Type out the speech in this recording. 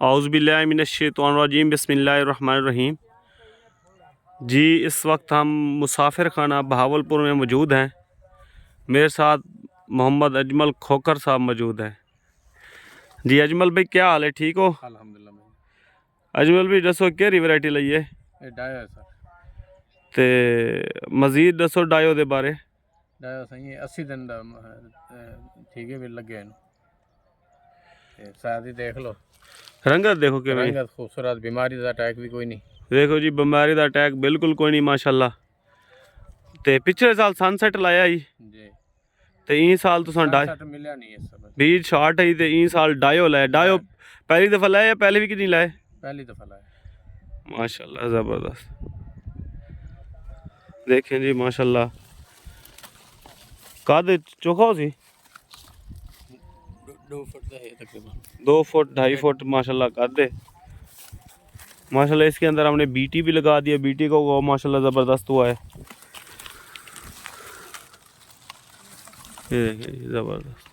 औज़ुबिल्लाहिमिनश्शैतानिर्रजीम बिस्मिल्लाहिर्रहमानिर्रहीम। जी इस वक्त हम मुसाफिर खाना बहावलपुर में मौजूद हैं। मेरे साथ मोहम्मद अजमल खोकर साहब मौजूद हैं। जी अजमल भाई क्या हाल है, ठीक हो? अल्हम्दुलिल्लाह भाई। अजमल भाई दसो केड़ी वैरायटी लई है डायो है सर। ते मजीद दसो डायो दे बारे। डायो सही 80 दिन दा ठीक है भी लगे शायद ही देख लो। रंगत देखो कि रंगत खूबसूरत, बीमारी का अटैक भी कोई नहीं। देखो जी बीमारी का अटैक बिल्कुल कोई नहीं माशाल्लाह। ते पिछले साल सनसेट लाया ही जी ते ई साल तुसां सनसेट मिलया नहीं है सब। बीज शॉर्ट है ते ई साल डायो लाया। डायो पहली दफ़ा लाया या पहले भी कि नहीं लाए? पहली दफ़ा लाया। माशाल्लाह ज़बरदस्त। देखें जी माशाल्लाह कादे चोखा सी 2 फुट का है तकरीबन, 2 फुट 2.5 फुट माशाल्लाह कादे। माशाल्लाह इसके अंदर हमने बीटी भी लगा दिया, बीटी को माशाल्लाह ज़बरदस्त हुआ है। ये देखिए ज़बरदस्त।